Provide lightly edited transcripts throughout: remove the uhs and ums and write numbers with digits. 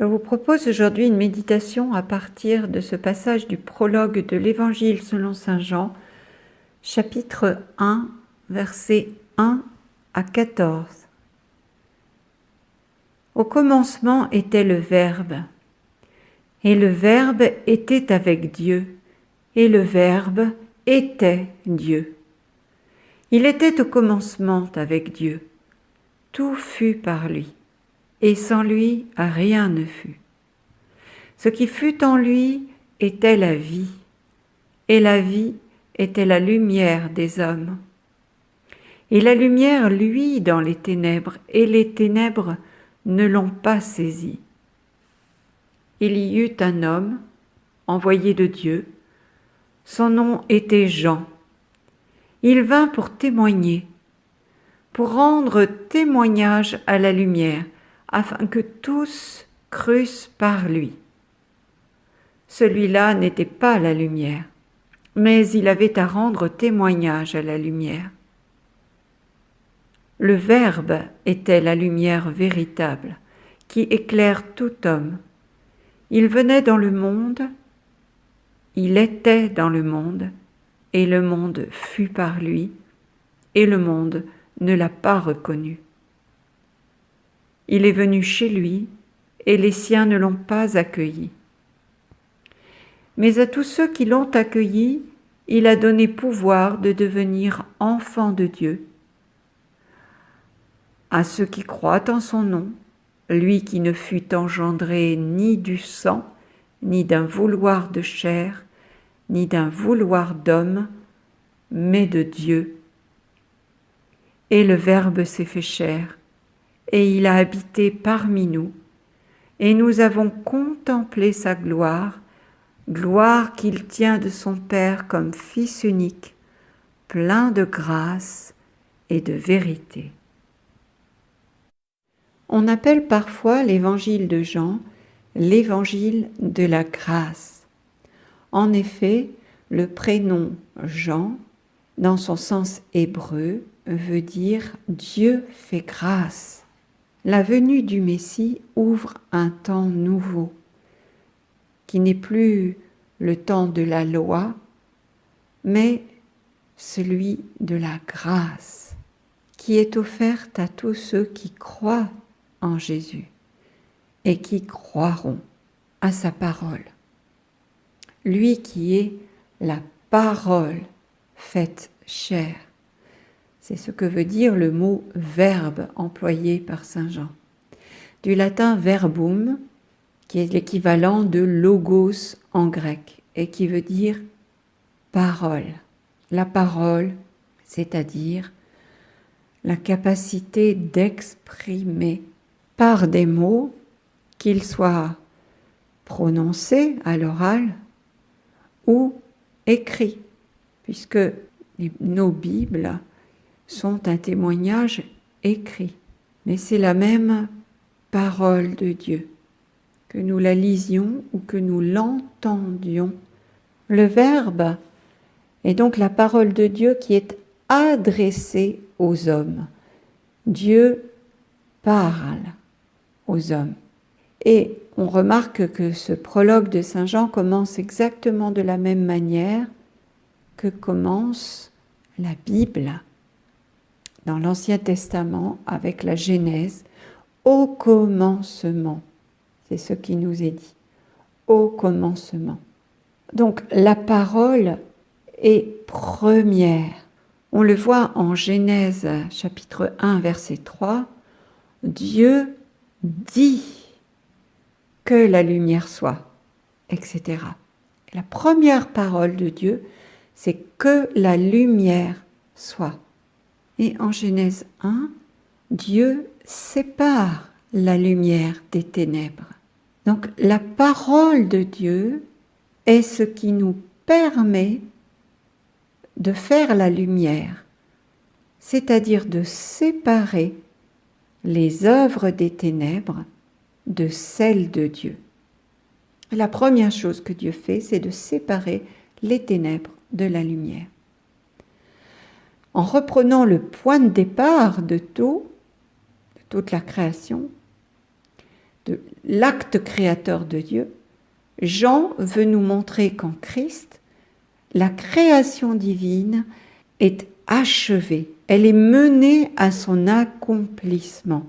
Je vous propose aujourd'hui une méditation à partir de ce passage du prologue de l'Évangile selon saint Jean, chapitre 1, versets 1 à 14. Au commencement était le Verbe, et le Verbe était avec Dieu, et le Verbe était Dieu. Il était au commencement avec Dieu. Tout fut par lui, et sans lui rien ne fut. Ce qui fut en lui était la vie, et la vie était la lumière des hommes. Et la lumière luit dans les ténèbres, et les ténèbres ne l'ont pas saisie. Il y eut un homme, envoyé de Dieu, son nom était Jean. Il vint pour témoigner, pour rendre témoignage à la lumière, afin que tous crussent par lui. Celui-là n'était pas la lumière, mais il avait à rendre témoignage à la lumière. Le Verbe était la lumière véritable, qui éclaire tout homme. Il venait dans le monde, il était dans le monde, et le monde fut par lui, et le monde ne l'a pas reconnu. Il est venu chez lui, et les siens ne l'ont pas accueilli. Mais à tous ceux qui l'ont accueilli, il a donné pouvoir de devenir enfants de Dieu. À ceux qui croient en son nom, lui qui ne fut engendré ni du sang, ni d'un vouloir de chair, ni d'un vouloir d'homme, mais de Dieu. Et le Verbe s'est fait chair, et il a habité parmi nous, et nous avons contemplé sa gloire, gloire qu'il tient de son Père comme Fils unique, plein de grâce et de vérité. On appelle parfois l'évangile de Jean l'évangile de la grâce. En effet, le prénom Jean, dans son sens hébreu, veut dire Dieu fait grâce. La venue du Messie ouvre un temps nouveau, qui n'est plus le temps de la loi, mais celui de la grâce, qui est offerte à tous ceux qui croient en Jésus et qui croiront à sa parole. Lui qui est la parole faite chair. C'est ce que veut dire le mot verbe employé par saint Jean. Du latin verbum, qui est l'équivalent de logos en grec et qui veut dire parole. La parole, c'est-à-dire la capacité d'exprimer par des mots, qu'ils soient prononcés à l'oral ou écrits, puisque nos Bibles sont un témoignage écrit. Mais c'est la même parole de Dieu, que nous la lisions ou que nous l'entendions. Le Verbe est donc la parole de Dieu qui est adressée aux hommes. Dieu parle aux hommes. Et on remarque que ce prologue de saint Jean commence exactement de la même manière que commence la Bible dans l'Ancien Testament avec la Genèse. Au commencement, c'est ce qui nous est dit. Au commencement. Donc la parole est première. On le voit en Genèse chapitre 1 verset 3. Dieu dit que la lumière soit, etc. La première parole de Dieu, c'est que la lumière soit. Et en Genèse 1, Dieu sépare la lumière des ténèbres. Donc la parole de Dieu est ce qui nous permet de faire la lumière, c'est-à-dire de séparer les œuvres des ténèbres de celles de Dieu. La première chose que Dieu fait, c'est de séparer les ténèbres de la lumière. En reprenant le point de départ de toute la création, de l'acte créateur de Dieu, Jean veut nous montrer qu'en Christ, la création divine est achevée, elle est menée à son accomplissement.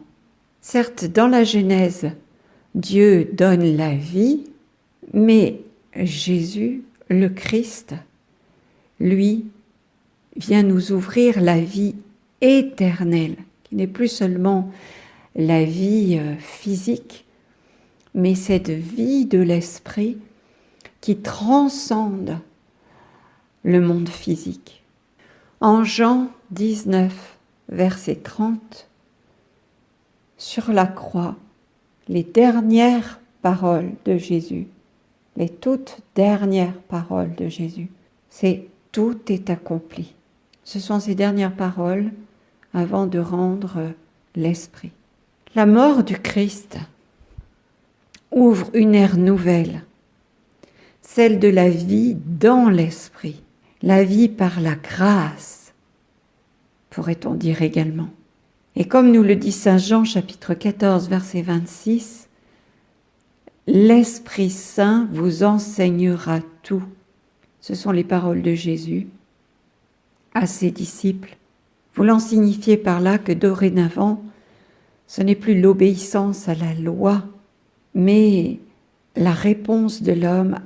Certes, dans la Genèse, Dieu donne la vie, mais Jésus, le Christ, lui, vient nous ouvrir la vie éternelle, qui n'est plus seulement la vie physique, mais cette vie de l'esprit qui transcende le monde physique. En Jean 19, verset 30, sur la croix, les dernières paroles de Jésus, les toutes dernières paroles de Jésus, c'est « tout est accompli ». Ce sont ces dernières paroles avant de rendre l'esprit. La mort du Christ ouvre une ère nouvelle, celle de la vie dans l'esprit, la vie par la grâce, pourrait-on dire également. Et comme nous le dit saint Jean, chapitre 14, verset 26, « L'Esprit Saint vous enseignera tout ». Ce sont les paroles de Jésus à ses disciples, voulant signifier par là que dorénavant, ce n'est plus l'obéissance à la loi, mais la réponse de l'homme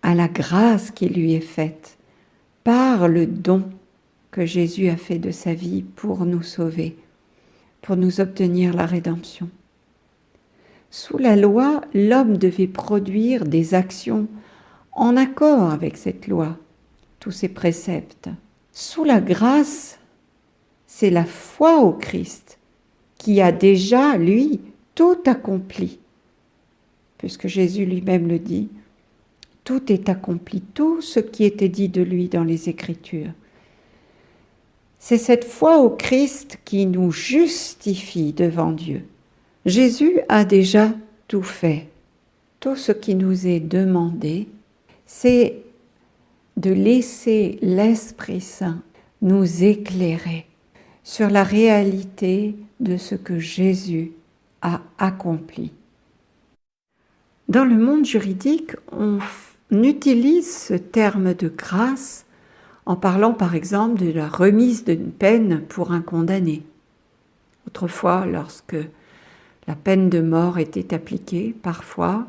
à la grâce qui lui est faite par le don que Jésus a fait de sa vie pour nous sauver, pour nous obtenir la rédemption. Sous la loi, l'homme devait produire des actions en accord avec cette loi, tous ses préceptes. Sous la grâce, c'est la foi au Christ qui a déjà, lui, tout accompli. Puisque Jésus lui-même le dit, tout est accompli, tout ce qui était dit de lui dans les Écritures. C'est cette foi au Christ qui nous justifie devant Dieu. Jésus a déjà tout fait. Tout ce qui nous est demandé, c'est de laisser l'Esprit Saint nous éclairer sur la réalité de ce que Jésus a accompli. Dans le monde juridique, on utilise ce terme de grâce en parlant par exemple de la remise d'une peine pour un condamné. Autrefois, lorsque la peine de mort était appliquée, parfois,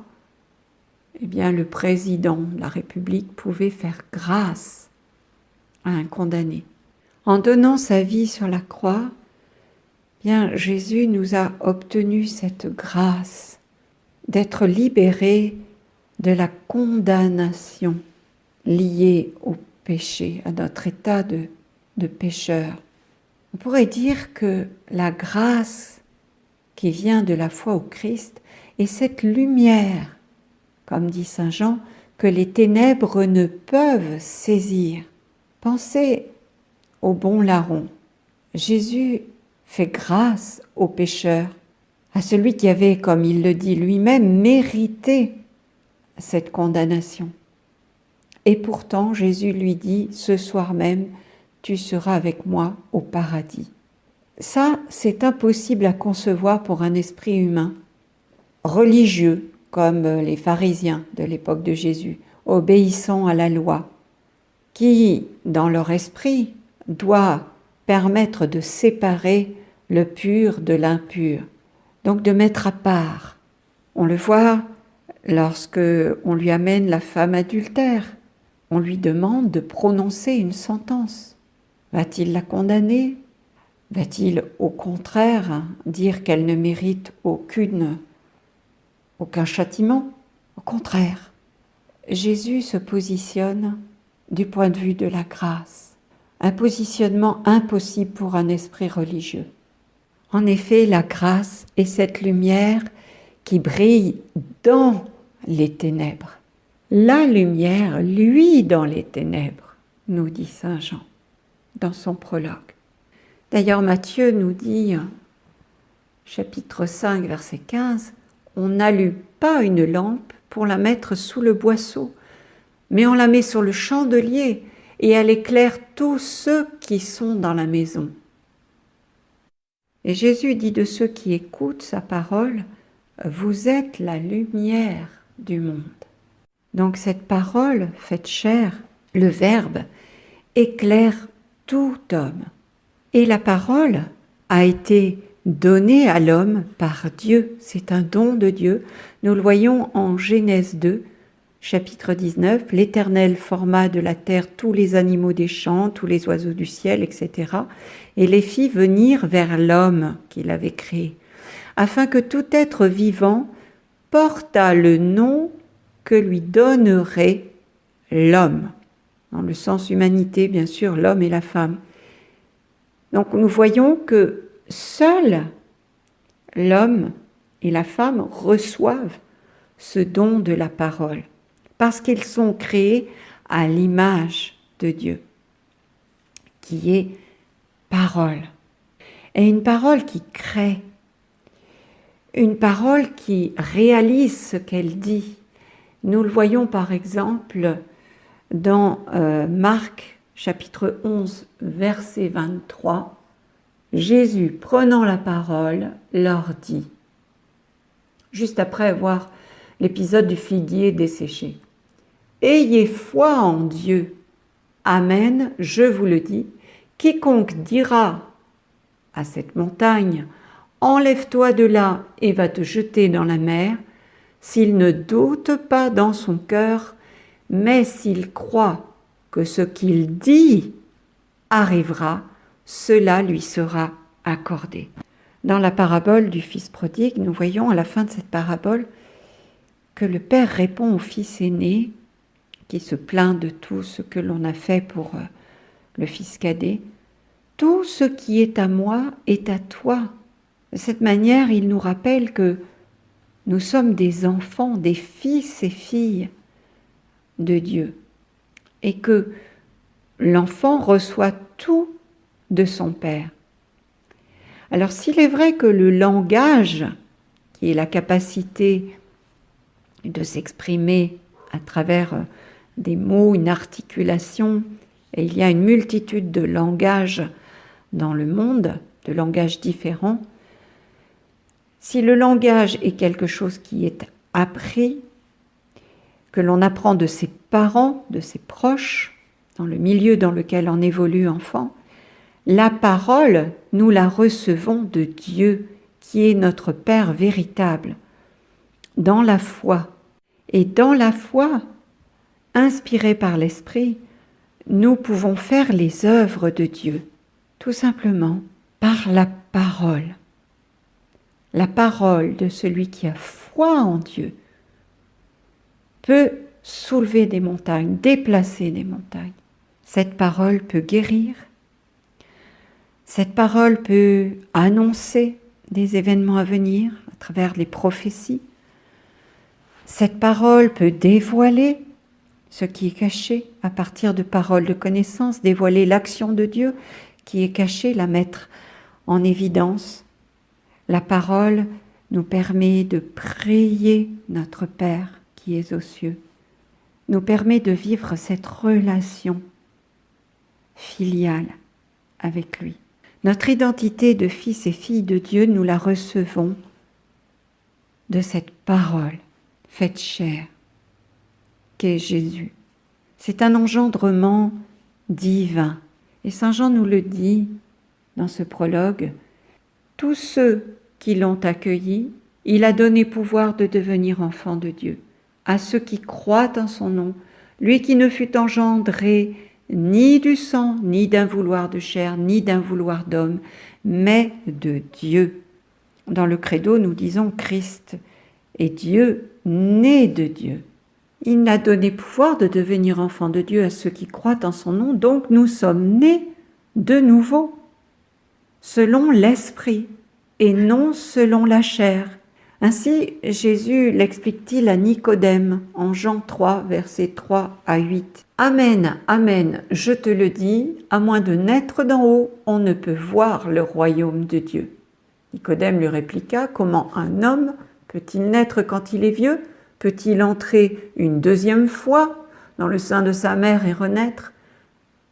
le président de la République pouvait faire grâce à un condamné. En donnant sa vie sur la croix, Jésus nous a obtenu cette grâce d'être libérés de la condamnation liée au péché, à notre état de pécheur. On pourrait dire que la grâce qui vient de la foi au Christ est cette lumière, comme dit saint Jean, que les ténèbres ne peuvent saisir. Pensez au bon larron. Jésus fait grâce au pécheur, à celui qui avait, comme il le dit lui-même, mérité cette condamnation. Et pourtant, Jésus lui dit, ce soir même, tu seras avec moi au paradis. Ça, c'est impossible à concevoir pour un esprit humain, religieux, comme les pharisiens de l'époque de Jésus, obéissant à la loi, qui, dans leur esprit, doit permettre de séparer le pur de l'impur, donc de mettre à part. On le voit lorsque on lui amène la femme adultère, on lui demande de prononcer une sentence. Va-t-il la condamner? Va-t-il au contraire dire qu'elle ne mérite aucun châtiment? Au contraire, Jésus se positionne du point de vue de la grâce, un positionnement impossible pour un esprit religieux. En effet, la grâce est cette lumière qui brille dans les ténèbres. La lumière, lui, dans les ténèbres, nous dit saint Jean dans son prologue. D'ailleurs, Matthieu nous dit, chapitre 5, verset 15, « On n'allume pas une lampe pour la mettre sous le boisseau, mais on la met sur le chandelier et elle éclaire tous ceux qui sont dans la maison. » Et Jésus dit de ceux qui écoutent sa parole, vous êtes la lumière du monde. Donc cette parole faite chair, le Verbe, éclaire tout homme. Et la parole a été donnée à l'homme par Dieu. C'est un don de Dieu. Nous le voyons en Genèse 2, chapitre 19. L'Éternel forma de la terre tous les animaux des champs, tous les oiseaux du ciel, etc. et les fit venir vers l'homme qu'il avait créé, afin que tout être vivant portât le nom que lui donnerait l'homme. Dans le sens humanité, bien sûr, l'homme et la femme. Donc nous voyons que seuls l'homme et la femme reçoivent ce don de la parole, parce qu'ils sont créés à l'image de Dieu, qui est parole. Et une parole qui crée, une parole qui réalise ce qu'elle dit. Nous le voyons par exemple dans Marc chapitre 11, verset 23. Jésus, prenant la parole, leur dit, juste après avoir l'épisode du figuier desséché, « Ayez foi en Dieu. Amen, je vous le dis, quiconque dira à cette montagne, « Enlève-toi de là et va te jeter dans la mer », s'il ne doute pas dans son cœur, mais s'il croit que ce qu'il dit arrivera, cela lui sera accordé. Dans la parabole du fils prodigue, nous voyons à la fin de cette parabole que le père répond au fils aîné, qui se plaint de tout ce que l'on a fait pour le fils cadet. « Tout ce qui est à moi est à toi ». De cette manière, il nous rappelle que nous sommes des enfants, des fils et filles de Dieu, et que l'enfant reçoit tout de son Père. Alors s'il est vrai que le langage, qui est la capacité de s'exprimer à travers des mots, une articulation, et il y a une multitude de langages dans le monde, de langages différents, si le langage est quelque chose qui est appris, que l'on apprend de ses parents, de ses proches, dans le milieu dans lequel on évolue enfant, la parole, nous la recevons de Dieu, qui est notre Père véritable, dans la foi. Et dans la foi, inspirée par l'Esprit, nous pouvons faire les œuvres de Dieu, tout simplement par la parole. La parole de celui qui a foi en Dieu peut soulever des montagnes, déplacer des montagnes. Cette parole peut guérir. Cette parole peut annoncer des événements à venir à travers les prophéties. Cette parole peut dévoiler ce qui est caché à partir de paroles de connaissance, dévoiler l'action de Dieu qui est cachée, la mettre en évidence. La parole nous permet de prier notre Père qui est aux cieux, nous permet de vivre cette relation filiale avec lui. Notre identité de fils et filles de Dieu, nous la recevons de cette parole faite chair qu'est Jésus. C'est un engendrement divin. Et Saint Jean nous le dit dans ce prologue, « Tous ceux qui l'ont accueilli, il a donné pouvoir de devenir enfants de Dieu, à ceux qui croient en son nom, lui qui ne fut engendré ni du sang, ni d'un vouloir de chair, ni d'un vouloir d'homme, mais de Dieu. » Dans le credo, nous disons Christ est Dieu, né de Dieu. Il a donné pouvoir de devenir enfants de Dieu à ceux qui croient en son nom, donc nous sommes nés de nouveau, selon l'Esprit, et non selon la chair. Ainsi, Jésus l'explique-t-il à Nicodème en Jean 3, versets 3 à 8. « Amen, amen, je te le dis, à moins de naître d'en haut, on ne peut voir le royaume de Dieu. » Nicodème lui répliqua, « Comment un homme peut-il naître quand il est vieux? Peut-il entrer une deuxième fois dans le sein de sa mère et renaître ?»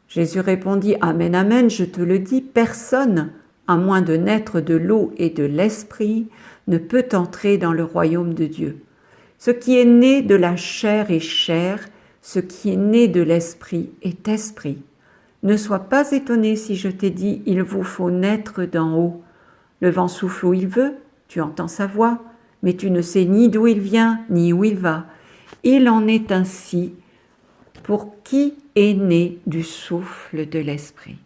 Jésus répondit, « Amen, amen, je te le dis, personne à moins de naître de l'eau et de l'esprit, ne peut entrer dans le royaume de Dieu. Ce qui est né de la chair est chair, ce qui est né de l'esprit est esprit. Ne sois pas étonné si je t'ai dit, il vous faut naître d'en haut. Le vent souffle où il veut, tu entends sa voix, mais tu ne sais ni d'où il vient, ni où il va. Il en est ainsi pour qui est né du souffle de l'esprit.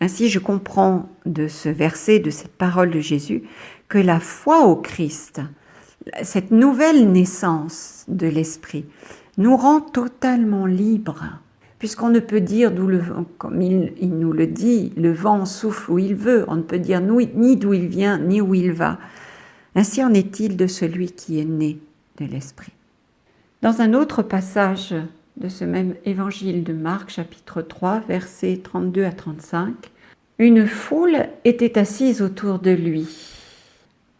Ainsi, je comprends de ce verset, de cette parole de Jésus, que la foi au Christ, cette nouvelle naissance de l'esprit, nous rend totalement libres, puisqu'on ne peut dire d'où le vent, comme il nous le dit, le vent souffle où il veut, on ne peut dire ni d'où il vient, ni où il va. Ainsi en est-il de celui qui est né de l'esprit. Dans un autre passage de ce même évangile de Marc, chapitre 3, versets 32 à 35, une foule était assise autour de lui.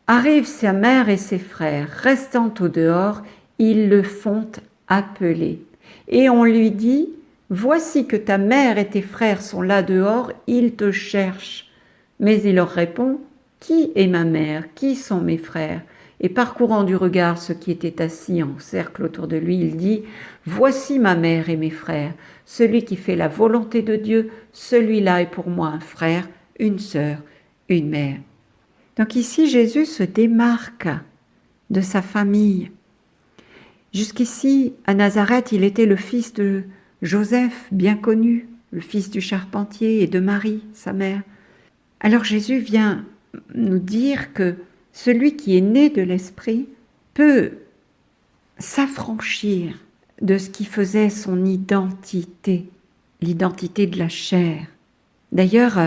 Arrivent sa mère et ses frères, restant au dehors, ils le font appeler. Et on lui dit, « Voici que ta mère et tes frères sont là dehors, ils te cherchent. » Mais il leur répond, « Qui est ma mère? Qui sont mes frères ?» Et parcourant du regard ceux qui étaient assis en cercle autour de lui, il dit, « Voici ma mère et mes frères. Celui qui fait la volonté de Dieu, celui-là est pour moi un frère, une sœur, une mère. » Donc ici, Jésus se démarque de sa famille. Jusqu'ici, à Nazareth, il était le fils de Joseph, bien connu, le fils du charpentier et de Marie, sa mère. Alors Jésus vient nous dire que celui qui est né de l'Esprit peut s'affranchir de ce qui faisait son identité, l'identité de la chair. D'ailleurs,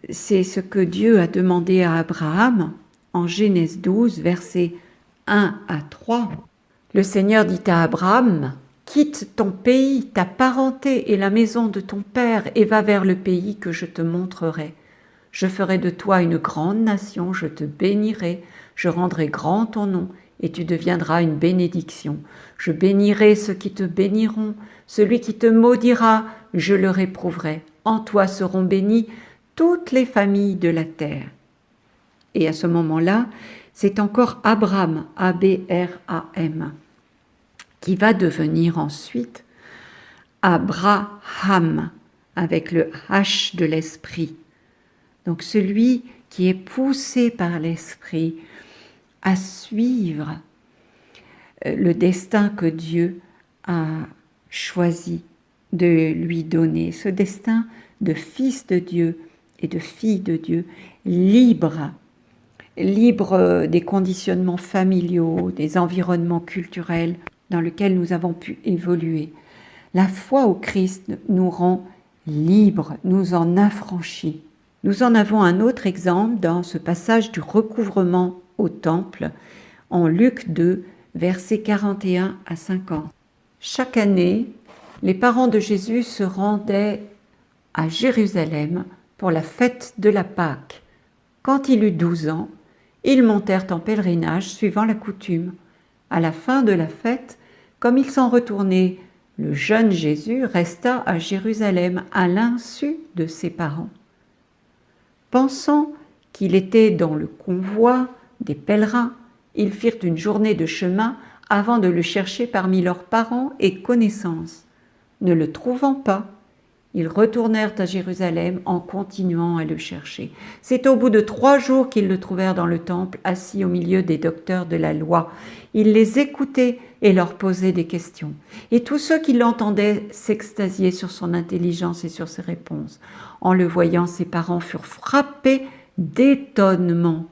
c'est ce que Dieu a demandé à Abraham en Genèse 12, versets 1 à 3. Le Seigneur dit à Abraham, « Quitte ton pays, ta parenté et la maison de ton père et va vers le pays que je te montrerai. Je ferai de toi une grande nation, je te bénirai, je rendrai grand ton nom et tu deviendras une bénédiction. Je bénirai ceux qui te béniront, celui qui te maudira, je le réprouverai. En toi seront bénies toutes les familles de la terre. » Et à ce moment-là, c'est encore Abraham, A-B-R-A-M, qui va devenir ensuite Abraham, avec le H de l'esprit. Donc celui qui est poussé par l'esprit à suivre le destin que Dieu a choisi de lui donner, ce destin de fils de Dieu et de fille de Dieu, libre des conditionnements familiaux, des environnements culturels dans lesquels nous avons pu évoluer. La foi au Christ nous rend libres, nous en affranchit. Nous en avons un autre exemple dans ce passage du recouvrement au temple, en Luc 2, versets 41 à 50. Chaque année, les parents de Jésus se rendaient à Jérusalem pour la fête de la Pâque. Quand il eut 12 ans, ils montèrent en pèlerinage suivant la coutume. À la fin de la fête, comme ils s'en retournaient, le jeune Jésus resta à Jérusalem à l'insu de ses parents. Pensant qu'il était dans le convoi des pèlerins, ils firent une journée de chemin avant de le chercher parmi leurs parents et connaissances. Ne le trouvant pas, ils retournèrent à Jérusalem en continuant à le chercher. C'est au bout de 3 jours qu'ils le trouvèrent dans le temple, assis au milieu des docteurs de la loi. Il les écoutait et leur posait des questions. Et tous ceux qui l'entendaient s'extasiaient sur son intelligence et sur ses réponses. En le voyant, ses parents furent frappés d'étonnement.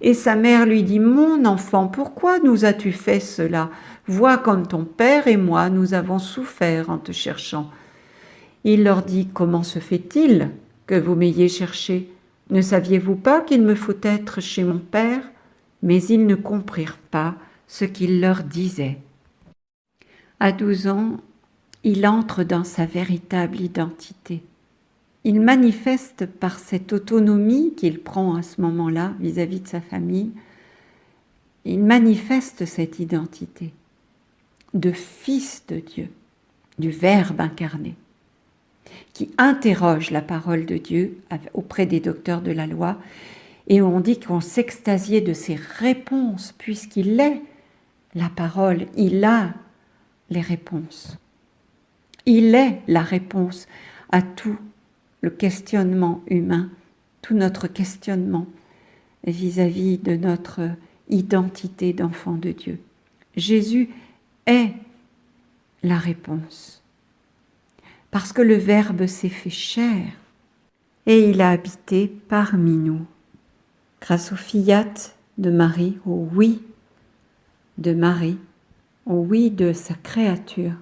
Et sa mère lui dit, « Mon enfant, pourquoi nous as-tu fait cela? Vois comme ton père et moi, nous avons souffert en te cherchant. » Il leur dit, « Comment se fait-il que vous m'ayez cherché? Ne saviez-vous pas qu'il me faut être chez mon père ?» Mais ils ne comprirent pas ce qu'il leur disait. À 12 ans, il entre dans sa véritable identité. Il manifeste par cette autonomie qu'il prend à ce moment-là vis-à-vis de sa famille, il manifeste cette identité de fils de Dieu, du Verbe incarné. qui interroge la parole de Dieu auprès des docteurs de la loi, et on dit qu'on s'extasiait de ses réponses, puisqu'il est la parole, il a les réponses. Il est la réponse à tout le questionnement humain, tout notre questionnement vis-à-vis de notre identité d'enfant de Dieu. Jésus est la réponse, parce que le Verbe s'est fait chair et il a habité parmi nous. Grâce au fiat de Marie, au oui de Marie, au oui de sa créature,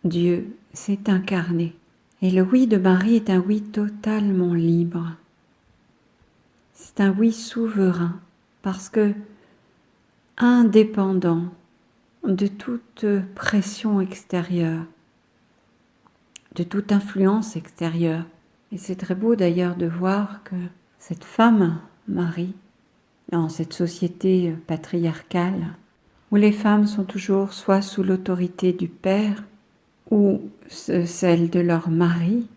Dieu s'est incarné. Et le oui de Marie est un oui totalement libre. C'est un oui souverain, parce que indépendant de toute pression extérieure, de toute influence extérieure. Et c'est très beau d'ailleurs de voir que cette femme, Marie, dans cette société patriarcale, où les femmes sont toujours soit sous l'autorité du Père ou celle de leur mari,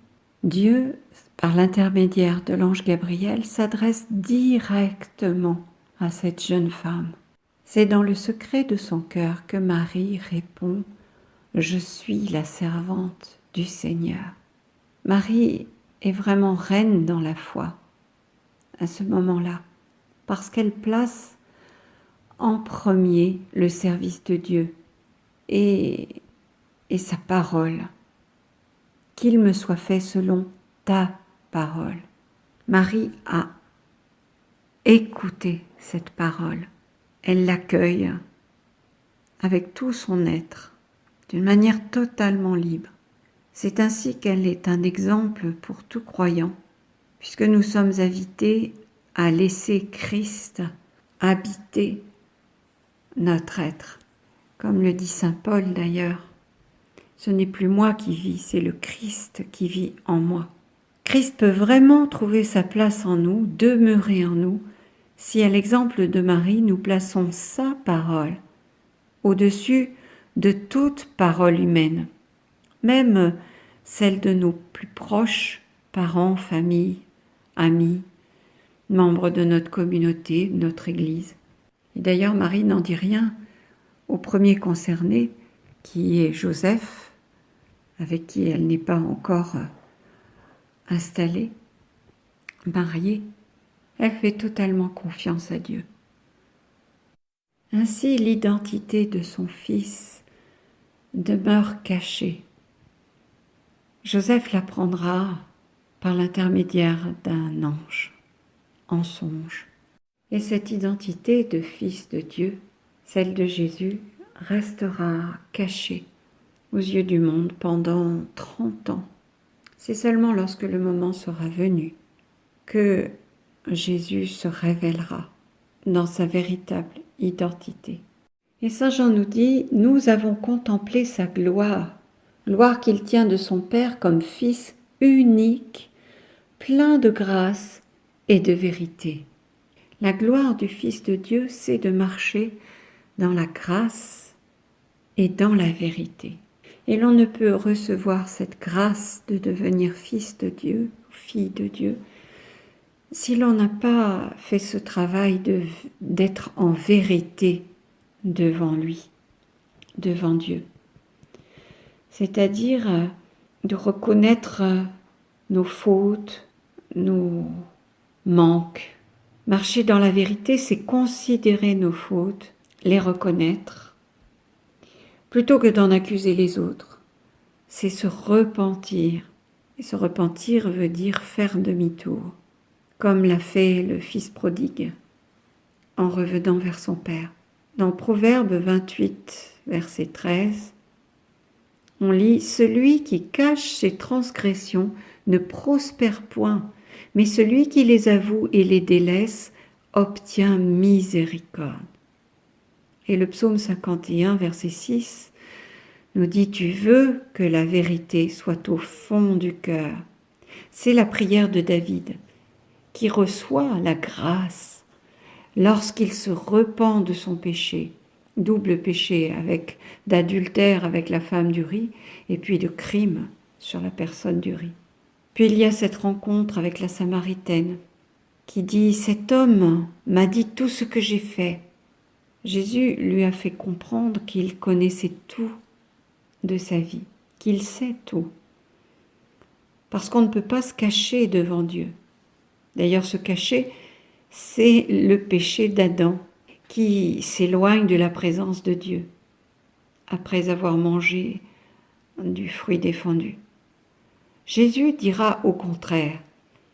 Dieu, par l'intermédiaire de l'ange Gabriel, s'adresse directement à cette jeune femme. C'est dans le secret de son cœur que Marie répond « Je suis la servante du Seigneur ». Marie est vraiment reine dans la foi à ce moment-là, parce qu'elle place en premier le service de Dieu et sa parole. Qu'il me soit fait selon ta parole. Marie a écouté cette parole. Elle l'accueille avec tout son être, d'une manière totalement libre. C'est ainsi qu'elle est un exemple pour tout croyant, puisque nous sommes invités à laisser Christ habiter notre être. Comme le dit saint Paul d'ailleurs, ce n'est plus moi qui vis, c'est le Christ qui vit en moi. Christ peut vraiment trouver sa place en nous, demeurer en nous, si à l'exemple de Marie, nous plaçons sa parole au-dessus de toute parole humaine, même celle de nos plus proches, parents, famille, amis, membres de notre communauté, de notre Église. Et d'ailleurs, Marie n'en dit rien au premier concerné, qui est Joseph, avec qui elle n'est pas encore installée, mariée. Elle fait totalement confiance à Dieu. Ainsi, l'identité de son fils demeure cachée. Joseph l'apprendra par l'intermédiaire d'un ange, en songe. Et cette identité de fils de Dieu, celle de Jésus, restera cachée aux yeux du monde pendant 30 ans. C'est seulement lorsque le moment sera venu que Jésus se révélera dans sa véritable identité. Et Saint Jean nous dit, nous avons contemplé sa gloire, gloire qu'il tient de son Père comme Fils unique, plein de grâce et de vérité. La gloire du Fils de Dieu, c'est de marcher dans la grâce et dans la vérité. Et l'on ne peut recevoir cette grâce de devenir fils de Dieu, fille de Dieu, si l'on n'a pas fait ce travail d'être en vérité devant lui, devant Dieu. C'est-à-dire de reconnaître nos fautes, nos manques. Marcher dans la vérité, c'est considérer nos fautes, les reconnaître, plutôt que d'en accuser les autres. C'est se repentir. Et se repentir veut dire faire demi-tour, comme l'a fait le fils prodigue en revenant vers son père. Dans Proverbe 28, verset 13, on lit « Celui qui cache ses transgressions ne prospère point, mais celui qui les avoue et les délaisse obtient miséricorde. » Et le psaume 51, verset 6, nous dit « Tu veux que la vérité soit au fond du cœur. » C'est la prière de David, qui reçoit la grâce lorsqu'il se repent de son péché, double péché d'adultère avec la femme d'Uri et puis de crime sur la personne du riz. Puis il y a cette rencontre avec la Samaritaine qui dit « Cet homme m'a dit tout ce que j'ai fait ». Jésus lui a fait comprendre qu'il connaissait tout de sa vie, qu'il sait tout. Parce qu'on ne peut pas se cacher devant Dieu. D'ailleurs, se cacher, c'est le péché d'Adam qui s'éloigne de la présence de Dieu après avoir mangé du fruit défendu. Jésus dira au contraire,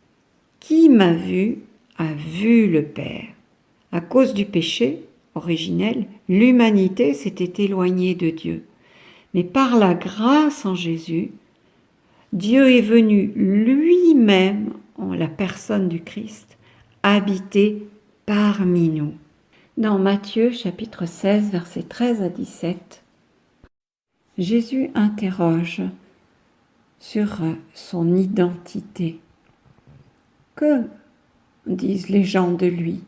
« Qui m'a vu a vu le Père ». À cause du péché originel, l'humanité s'était éloignée de Dieu. Mais par la grâce en Jésus, Dieu est venu lui-même, en la personne du Christ, habiter parmi nous. Dans Matthieu chapitre 16, versets 13 à 17, Jésus interroge sur son identité. Que disent les gens de lui?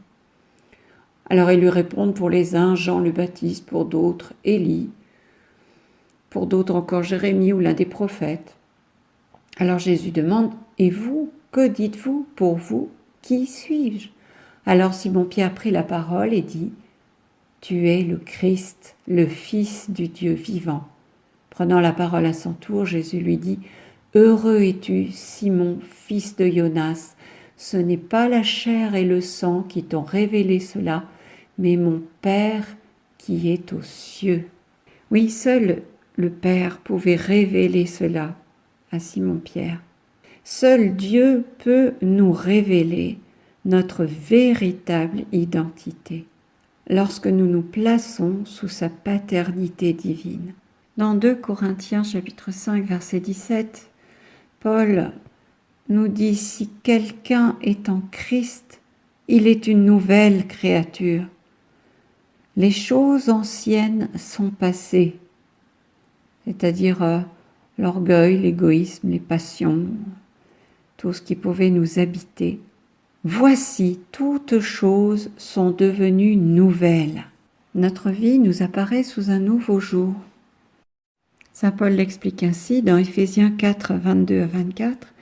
Alors ils lui répondent pour les uns Jean le Baptiste, pour d'autres Élie, pour d'autres encore Jérémie ou l'un des prophètes. Alors Jésus demande, et vous, que dites-vous pour vous? Qui suis-je? Alors Simon-Pierre prit la parole et dit, tu es le Christ, le Fils du Dieu vivant. Prenant la parole à son tour, Jésus lui dit, heureux es-tu, Simon, fils de Jonas, ce n'est pas la chair et le sang qui t'ont révélé cela, mais mon Père qui est aux cieux. Oui, seul le Père pouvait révéler cela à Simon-Pierre. Seul Dieu peut nous révéler notre véritable identité lorsque nous nous plaçons sous sa paternité divine. Dans 2 Corinthiens chapitre 5 verset 17, Paul nous dit « Si quelqu'un est en Christ, il est une nouvelle créature. Les choses anciennes sont passées. » C'est-à-dire l'orgueil, l'égoïsme, les passions, tout ce qui pouvait nous habiter. Voici, toutes choses sont devenues nouvelles. Notre vie nous apparaît sous un nouveau jour. Saint Paul l'explique ainsi dans Éphésiens 4, 22 à 24.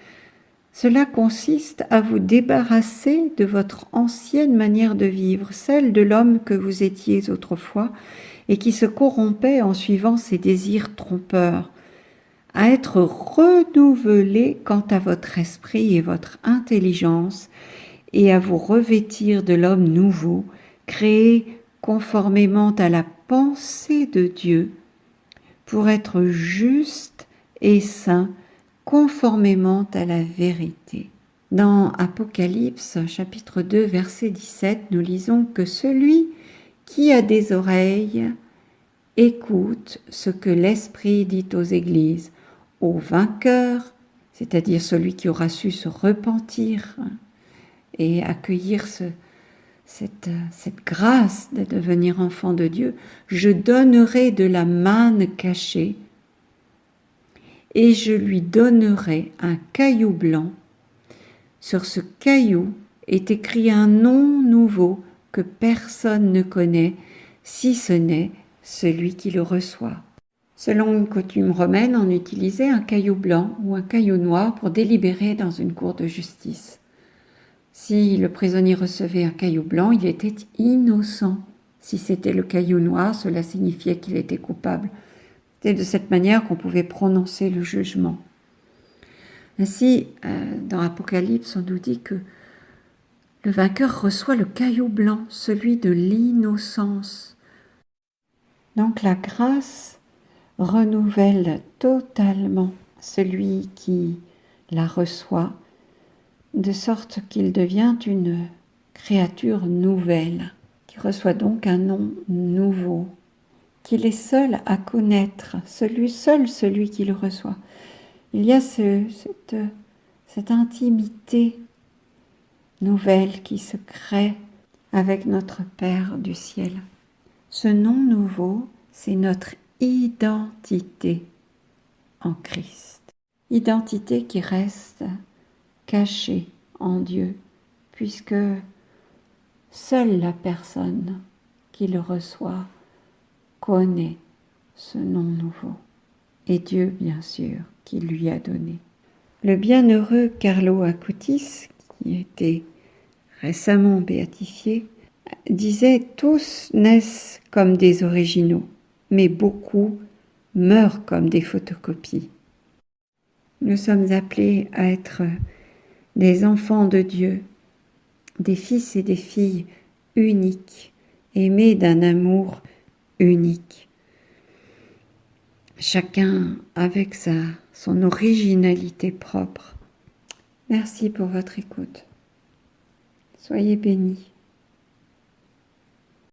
Cela consiste à vous débarrasser de votre ancienne manière de vivre, celle de l'homme que vous étiez autrefois et qui se corrompait en suivant ses désirs trompeurs, à être renouvelé quant à votre esprit et votre intelligence, et à vous revêtir de l'homme nouveau, créé conformément à la pensée de Dieu, pour être juste et saint, conformément à la vérité. Dans Apocalypse, chapitre 2, verset 17, nous lisons que celui qui a des oreilles écoute ce que l'Esprit dit aux églises, au vainqueur, c'est-à-dire celui qui aura su se repentir et accueillir cette grâce de devenir enfant de Dieu, je donnerai de la manne cachée et je lui donnerai un caillou blanc. Sur ce caillou est écrit un nom nouveau que personne ne connaît, si ce n'est celui qui le reçoit. Selon une coutume romaine, on utilisait un caillou blanc ou un caillou noir pour délibérer dans une cour de justice. Si le prisonnier recevait un caillou blanc, il était innocent. Si c'était le caillou noir, cela signifiait qu'il était coupable. C'est de cette manière qu'on pouvait prononcer le jugement. Ainsi, dans Apocalypse, on nous dit que le vainqueur reçoit le caillou blanc, celui de l'innocence. Donc la grâce renouvelle totalement celui qui la reçoit, de sorte qu'il devient une créature nouvelle, qui reçoit donc un nom nouveau, qu'il est seul à connaître, celui qui le reçoit. Il y a cette intimité nouvelle qui se crée avec notre Père du ciel. Ce nom nouveau, c'est notre identité en Christ. Identité qui reste cachée en Dieu, puisque seule la personne qui le reçoit connaît ce nom nouveau. et Dieu, bien sûr, qui lui a donné. Le bienheureux Carlo Acutis, qui a été récemment béatifié, disait « Tous naissent comme des originaux, mais beaucoup meurent comme des photocopies. » Nous sommes appelés à être des enfants de Dieu, des fils et des filles uniques, aimés d'un amour unique. Chacun avec son originalité propre. Merci pour votre écoute. Soyez bénis.